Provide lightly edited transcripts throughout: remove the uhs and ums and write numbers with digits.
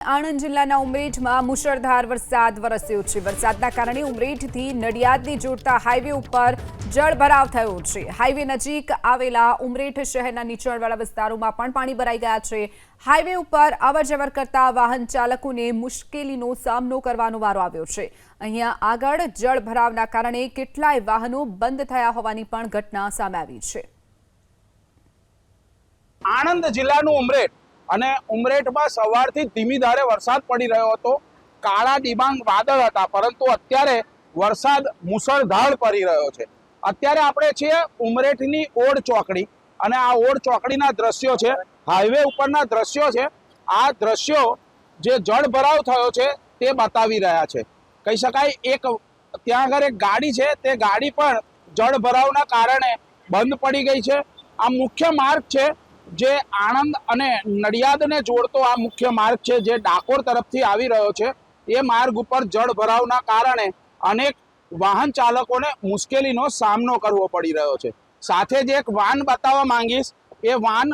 આણંદ જિલ્લાના ઉમરેઠમાં મુશળધાર વરસાદ વરસ્યો છે। વરસાદના કારણે ઉમરેઠથી નડિયાદને જોડતા હાઈવે ઉપર જળભરાવ થયો છે। હાઈવે નજીક આવેલા ઉમરેઠ શહેરના નીચાણવાળા વિસ્તારોમાં પણ પાણી ભરાઈ ગયા છે। હાઈવે ઉપર અવરજવર કરતા વાહન ચાલકોને મુશ્કેલીનો સામનો કરવાનો વારો આવ્યો છે। અહીંયા આગળ જળભરાવના કારણે કેટલાય વાહનો બંધ થયા હોવાની પણ ઘટના સામે આવી છે। આણંદ જિલ્લાનું ઉમરેઠ અને ઉમરેઠમાં સવારથી ધીમી ધારે વરસાદ પડી રહ્યો હતો। કાળા ડિબાંગ વાદળ હતા, પરંતુ અત્યારે વરસાદ મુશળધાર પડી રહ્યો છે। અત્યારે આપણે છીએ ઉમરેઠની ઓડ ચોકડી અને આ ઓડ ચોકડીના દ્રશ્યો છે, હાઈવે ઉપરના દ્રશ્યો છે। આ દ્રશ્યો જે જળભરાવ થયો છે તે બતાવી રહ્યા છે। કહી શકાય એક ત્યાં આગળ એક ગાડી છે, તે ગાડી પણ જળભરાવના કારણે બંધ પડી ગઈ છે। આ મુખ્ય માર્ગ છે જે આણંદ અને નડિયાદને જોડતો આ મુખ્ય માર્ગ છે, જે ડાકોર તરફથી આવી રહ્યો છે। એ માર્ગ ઉપર જળભરાવના કારણે અનેક વાહન ચાલકોને મુશ્કેલીનો સામનો કરવો પડી રહ્યો છે। સાથે જ એક વાન બતાવવા માંગીશ, એ વાન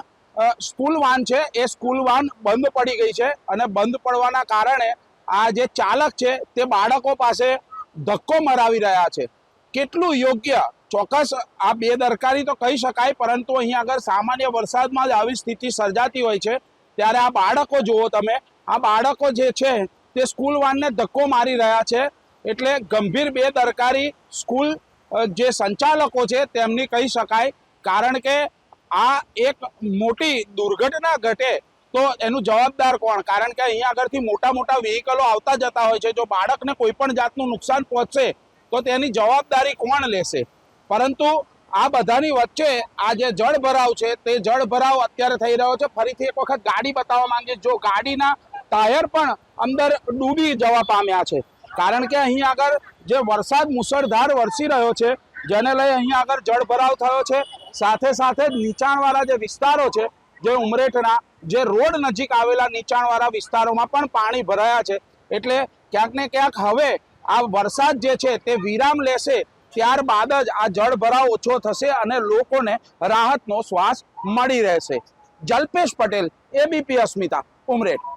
સ્કૂલ વાન છે, એ સ્કૂલ વાન બંધ પડી ગઈ છે અને બંધ પડવાના કારણે આ જે ચાલક છે તે બાળકો પાસે ધક્કો મરાવી રહ્યા છે। કેટલું યોગ્ય, ચોક્કસ આ બેદરકારી તો કહી શકાય, પરંતુ અહીં આગળ સામાન્ય વરસાદમાં જ આવી સ્થિતિ સર્જાતી હોય છે। ત્યારે આ બાળકો જુઓ તમે, આ બાળકો જે છે તે સ્કૂલ વાનને ધક્કો મારી રહ્યા છે। એટલે ગંભીર બેદરકારી સ્કૂલ જે સંચાલકો છે તેમની કહી શકાય, કારણ કે આ એક મોટી દુર્ઘટના ઘટે તો એનું જવાબદાર કોણ? કારણ કે અહીંયા આગળથી મોટા મોટા વ્હીકલો આવતા જતા હોય છે। જો બાળકને કોઈ પણ જાતનું નુકસાન પહોંચશે તો તેની જવાબદારી કોણ લેશે? પરંતુ આ બધાની વચ્ચે આ જે જળભરાવ છે તે જળભરાવ અત્યારે થઈ રહ્યો છે। ફરીથી એક વખત ગાડી બતાવવા માંગીશ, જો ગાડીના ટાયર પણ અંદર ડૂબી જવા પામ્યા છે, કારણ કે અહીં આગળ જે વરસાદ મુશળધાર વરસી રહ્યો છે, જેને લઈ અહીં આગળ જળભરાવ થયો છે। સાથે સાથે નીચાણવાળા જે વિસ્તારો છે, જે ઉમરેઠના જે રોડ નજીક આવેલા નીચાણવાળા વિસ્તારોમાં પણ પાણી ભરાયા છે। એટલે ક્યાંક ને ક્યાંક હવે આ વરસાદ જે છે તે વિરામ લેશે, ત્યારબાદ જ આ જળભરાવ ઓછો થશે અને લોકોને રાહતનો શ્વાસ મળી રહેશે। જલ્પેશ પટેલ, એબીપી અસ્મિતા, ઉમરેઠ।